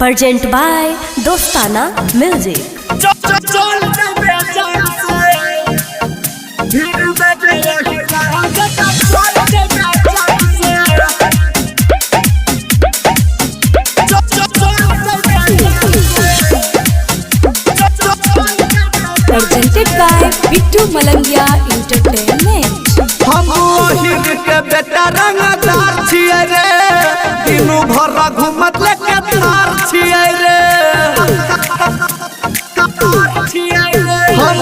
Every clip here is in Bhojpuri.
Present by Dostana Music. Presented by Bittu Malangia Entertainment. हम हिर के बेटा रंगदार छिए रे, दिनू भर घूमत लेके थार छिए रे। हम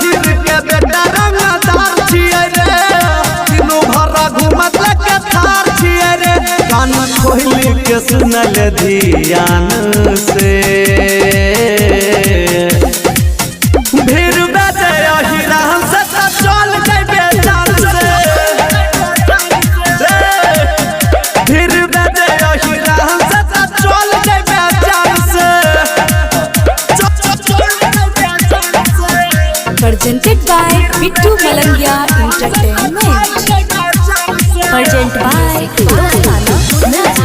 हिर के बेटा रंगदार छिए रे, दिनू भर घूमत लेके थार छिए रे। कान खोली के सुनल ध्यान से भीड़ बजे अहिरा हमसे तो चल जइबे जान से। भीड़ बजे अहिरा हमसे तो चल जइबे जान से। Presented by Bittu Malangia Entertainment. Present by Dostana Music.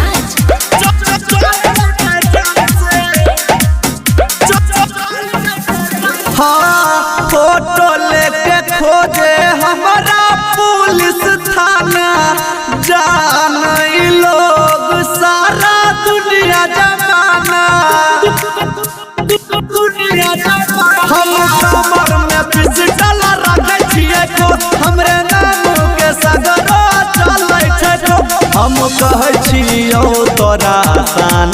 हाँ फोटो लेके खोजे हमारा पुलिस थाना, जान लोग सारा दुनिया जमाना। हम कमर में पिस्टल रखे छिए को, हमरे नाम के सगरो चलै छै को। हम कहै छियौ तोरा शान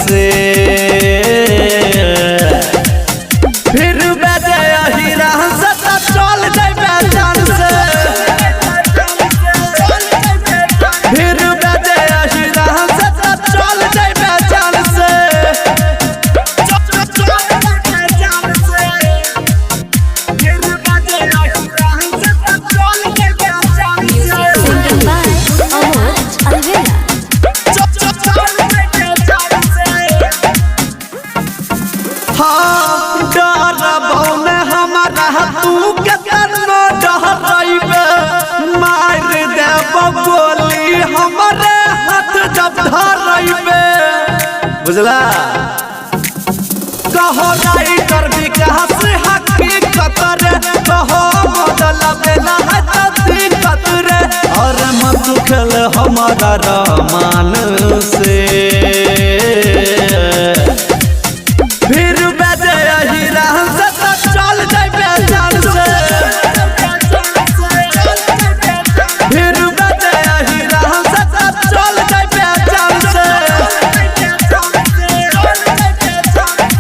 से फिर बजे अहिरा हमसे तो चल जइबे जान से। फिर बजे अहिरा हमसे तो चल जइबे जान से। Singing by Amol Alvera. हाँ डरबौ ने हमारा तू केतनो डरइबे, मार देबो गोली हमरे हाथ जब धरइबे। बुझला कहो राइटर विकास हकीकत रे, कहो बदल बेला है हकीकत रे। और मत खेल हमारा रमान से फिर बजे अहिरा हमसे तो चल जइबे जान से। फिर बजे अहिरा हमसे तो चल जइबे जान से।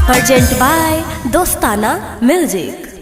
Present by Dostana Music.